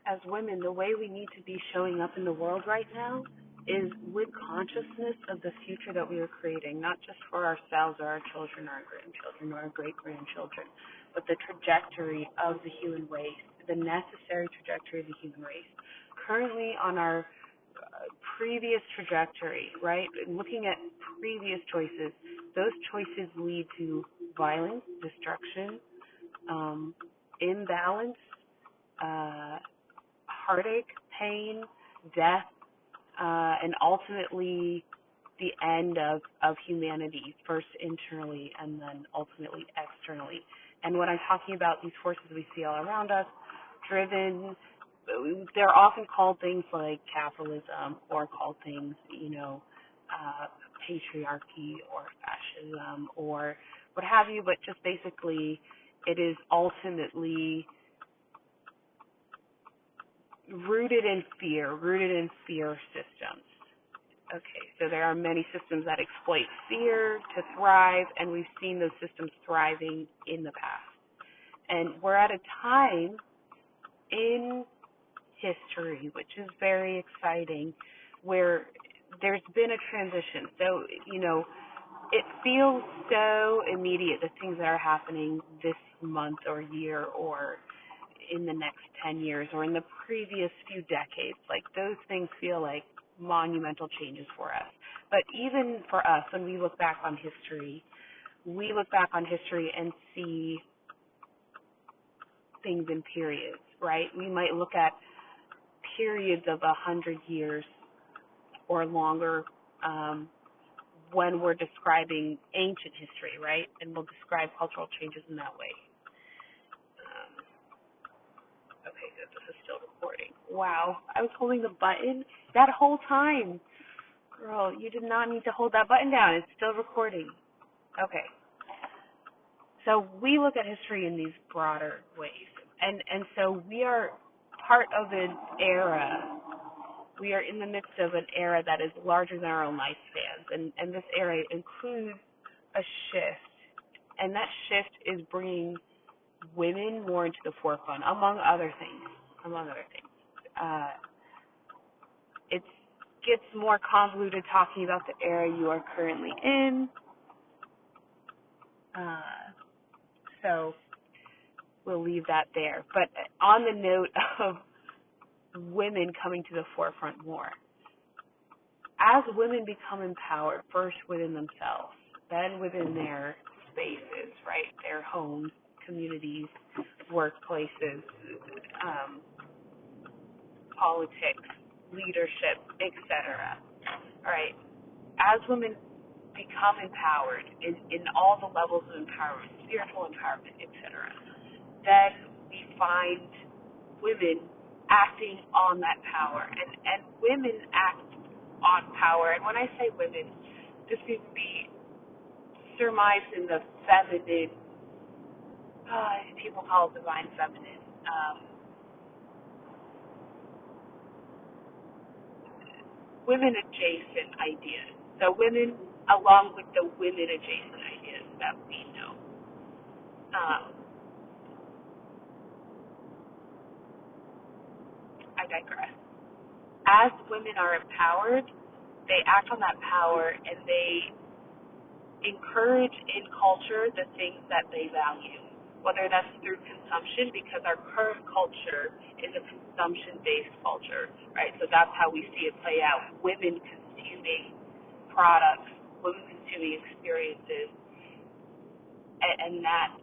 as women, the way we need to be showing up in the world right now is with consciousness of the future that we are creating, not just for ourselves or our children or our grandchildren or our great-grandchildren, but the trajectory of the human race, the necessary trajectory of the human race. Currently on our previous trajectory, right, looking at previous choices, those choices lead to violence, destruction, imbalance, heartache, pain, death, and ultimately the end of humanity, first internally and then ultimately externally. And when I'm talking about these forces we see all around us, driven, they're often called things like capitalism or called things, patriarchy or fascism or what have you, but just basically it is ultimately rooted in fear systems. Okay, so there are many systems that exploit fear to thrive, and we've seen those systems thriving in the past. And we're at a time in history, which is very exciting, where there's been a transition. So, it feels so immediate, the things that are happening this month or year or in the next 10 years or in the previous few decades. Like, those things feel like monumental changes for us. But even for us, when we look back on history, and see things in periods, right? We might look at periods of 100 years or longer when we're describing ancient history, right? And we'll describe cultural changes in that way. Okay, good. This is still recording. Wow, I was holding the button that whole time. Girl, you did not need to hold that button down. It's still recording. Okay. So we look at history in these broader ways. And so we are part of an era. We are in the midst of an era that is larger than our own lifespans. And this era includes a shift. And that shift is bringing women more into the forefront, among other things. It gets more convoluted talking about the era you are currently in. So we'll leave that there. But on the note of women coming to the forefront more, as women become empowered, first within themselves, then within their spaces, right, their homes, communities, workplaces, politics, leadership, etc. All right. As women become empowered in all the levels of empowerment, spiritual empowerment, etc., then we find women acting on that power. And women act on power. And when I say women, this could be surmised in the feminine, people call it divine feminine, women adjacent ideas. So women along with the women adjacent ideas that we know. I digress. As women are empowered, they act on that power and they encourage in culture the things that they value, whether that's through consumption, because our current culture is a consumption-based culture, right? So that's how we see it play out. Women consuming products, women consuming experiences, and that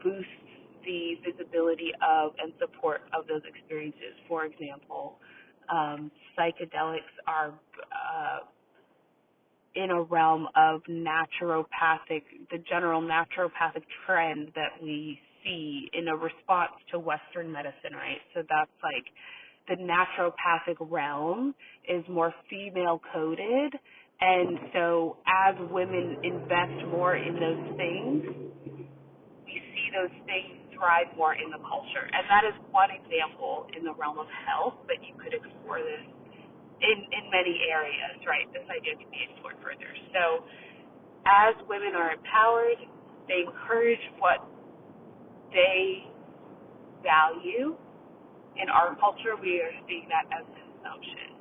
boosts the visibility of and support of those experiences. For example, psychedelics are in a realm of the general naturopathic trend that we see in a response to Western medicine, right? So that's like the naturopathic realm is more female coded, and so as women invest more in those things, we see those things thrive more in the culture. And that is one example in the realm of health, but you could explore this in many areas, right? This idea can be explored further. So as women are empowered, they encourage what they value in our culture, we are seeing that as consumption.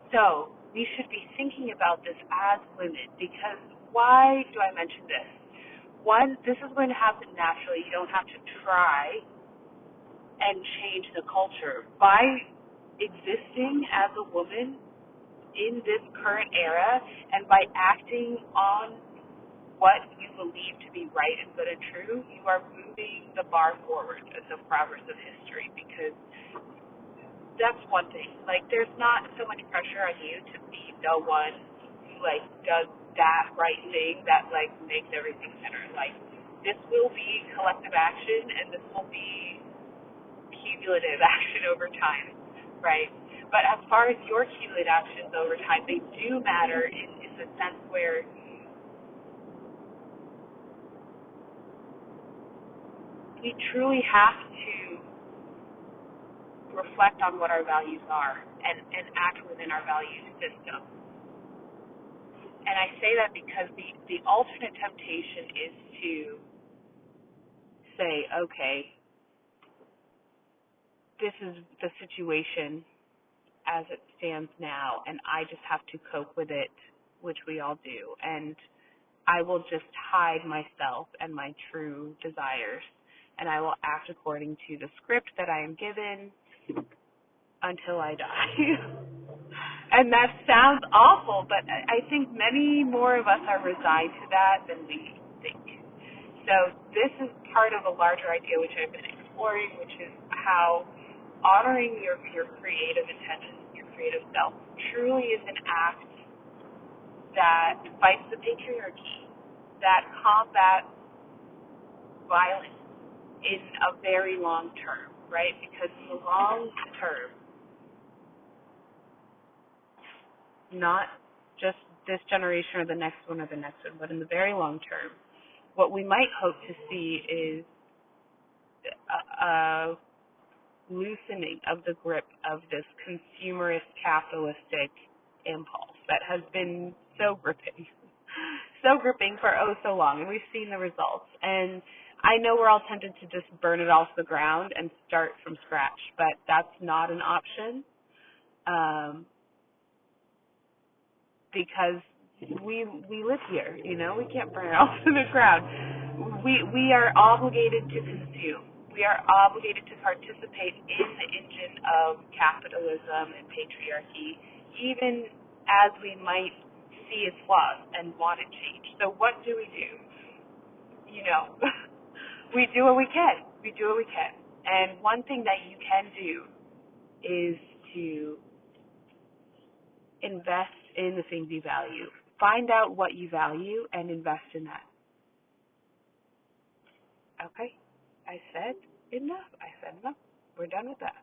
So we should be thinking about this as women, because why do I mention this? One, this is going to happen naturally. You don't have to try and change the culture. By existing as a woman in this current era and by acting on what you believe to be right and good and true, you are moving the bar forward in the progress of history, because that's one thing. Like, there's not so much pressure on you to be the one who, like, does that right thing that, like, makes everything better. Like, this will be collective action, and this will be cumulative action over time, right? But as far as your cumulative actions over time, they do matter in the sense where we truly have to reflect on what our values are and act within our value system. And I say that because the alternate temptation is to say, okay, this is the situation as it stands now, and I just have to cope with it, which we all do. And I will just hide myself and my true desires, and I will act according to the script that I am given until I die. And that sounds awful, but I think many more of us are resigned to that than we think. So this is part of a larger idea which I've been exploring, which is how honoring your creative intentions, your creative self, truly is an act that fights the patriarchy, that combats violence in a very long term, right? Because in the long term, not just this generation or the next one, but in the very long term, what we might hope to see is a loosening of the grip of this consumerist capitalistic impulse that has been so gripping for so long, and we've seen the results. And I know we're all tempted to just burn it all to the ground and start from scratch, but that's not an option, because we live here, we can't burn it all to the ground. We are obligated to consume. We are obligated to participate in the engine of capitalism and patriarchy, even as we might see its flaws and want it changed. So what do? We do what we can. And one thing that you can do is to invest in the things you value. Find out what you value and invest in that. Okay? I said enough. We're done with that.